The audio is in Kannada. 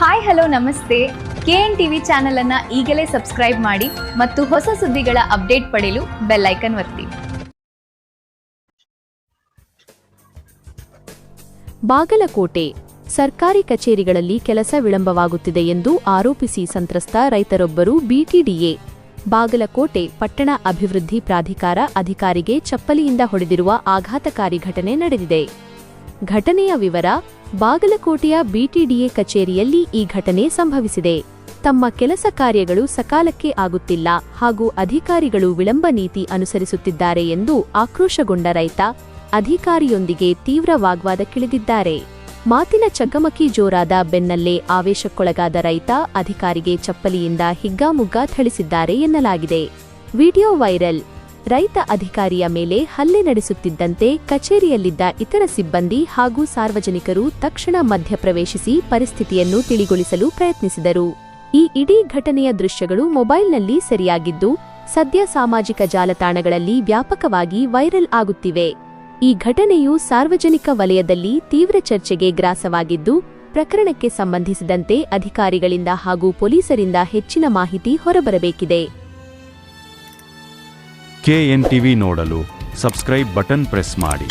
ಹಾಯ್ ಹಲೋ ನಮಸ್ತೆ. KN TV ಚಾನೆಲ್ ಅನ್ನು ಈಗಲೇ ಸಬ್ಸ್ಕ್ರೈಬ್ ಮಾಡಿ ಮತ್ತು ಹೊಸ ಸುದ್ದಿಗಳ ಅಪ್ಡೇಟ್ ಪಡೆಯಲು ಬೆಲ್ ಐಕಾನ್ ಒತ್ತಿ. ಬಾಗಲಕೋಟೆ ಸರ್ಕಾರಿ ಕಚೇರಿಗಳಲ್ಲಿ ಕೆಲಸ ವಿಳಂಬವಾಗುತ್ತಿದೆ ಎಂದು ಆರೋಪಿಸಿ ಸಂತ್ರಸ್ತ ರೈತರೊಬ್ಬರು BTDA ಬಾಗಲಕೋಟೆ ಪಟ್ಟಣ ಅಭಿವೃದ್ಧಿ ಪ್ರಾಧಿಕಾರ ಅಧಿಕಾರಿಗೆ ಚಪ್ಪಲಿಯಿಂದ ಹೊಡೆದಿರುವ ಆಘಾತಕಾರಿ ಘಟನೆ ನಡೆದಿದೆ. ಘಟನೆಯ ವಿವರ: ಬಾಗಲಕೋಟೆಯ BTDA ಕಚೇರಿಯಲ್ಲಿ ಈ ಘಟನೆ ಸಂಭವಿಸಿದೆ. ತಮ್ಮ ಕೆಲಸ ಕಾರ್ಯಗಳು ಸಕಾಲಕ್ಕೆ ಆಗುತ್ತಿಲ್ಲ ಹಾಗೂ ಅಧಿಕಾರಿಗಳು ವಿಳಂಬ ನೀತಿ ಅನುಸರಿಸುತ್ತಿದ್ದಾರೆ ಎಂದು ಆಕ್ರೋಶಗೊಂಡ ರೈತ ಅಧಿಕಾರಿಯೊಂದಿಗೆ ತೀವ್ರ ವಾಗ್ವಾದಕ್ಕಿಳಿದಿದ್ದಾರೆ. ಮಾತಿನ ಚಕಮಕಿ ಜೋರಾದ ಬೆನ್ನಲ್ಲೇ ಆವೇಶಕ್ಕೊಳಗಾದ ರೈತ ಅಧಿಕಾರಿಗೆ ಚಪ್ಪಲಿಯಿಂದ ಹಿಗ್ಗಾಮುಗ್ಗಾ ಥಳಿಸಿದ್ದಾರೆ ಎನ್ನಲಾಗಿದೆ. Video viral. ರೈತ ಅಧಿಕಾರಿಯ ಮೇಲೆ ಹಲ್ಲೆ ನಡೆಸುತ್ತಿದ್ದಂತೆ ಕಚೇರಿಯಲ್ಲಿದ್ದ ಇತರ ಸಿಬ್ಬಂದಿ ಹಾಗೂ ಸಾರ್ವಜನಿಕರು ತಕ್ಷಣ ಮಧ್ಯಪ್ರವೇಶಿಸಿ ಪರಿಸ್ಥಿತಿಯನ್ನು ತಿಳಿಗೊಳಿಸಲು ಪ್ರಯತ್ನಿಸಿದರು. ಈ ಇಡೀ ಘಟನೆಯ ದೃಶ್ಯಗಳು ಮೊಬೈಲ್ನಲ್ಲಿ ಸೆರೆಯಾಗಿದ್ದು ಸದ್ಯ ಸಾಮಾಜಿಕ ಜಾಲತಾಣಗಳಲ್ಲಿ ವ್ಯಾಪಕವಾಗಿ ವೈರಲ್ ಆಗುತ್ತಿವೆ. ಈ ಘಟನೆಯು ಸಾರ್ವಜನಿಕ ವಲಯದಲ್ಲಿ ತೀವ್ರ ಚರ್ಚೆಗೆ ಗ್ರಾಸವಾಗಿದ್ದು, ಪ್ರಕರಣಕ್ಕೆ ಸಂಬಂಧಿಸಿದಂತೆ ಅಧಿಕಾರಿಗಳಿಂದ ಹಾಗೂ ಪೊಲೀಸರಿಂದ ಹೆಚ್ಚಿನ ಮಾಹಿತಿ ಹೊರಬರಬೇಕಿದೆ. KN TV ನೋಡಲು ಸಬ್ಸ್ಕ್ರೈಬ್ ಬಟನ್ ಪ್ರೆಸ್ ಮಾಡಿ.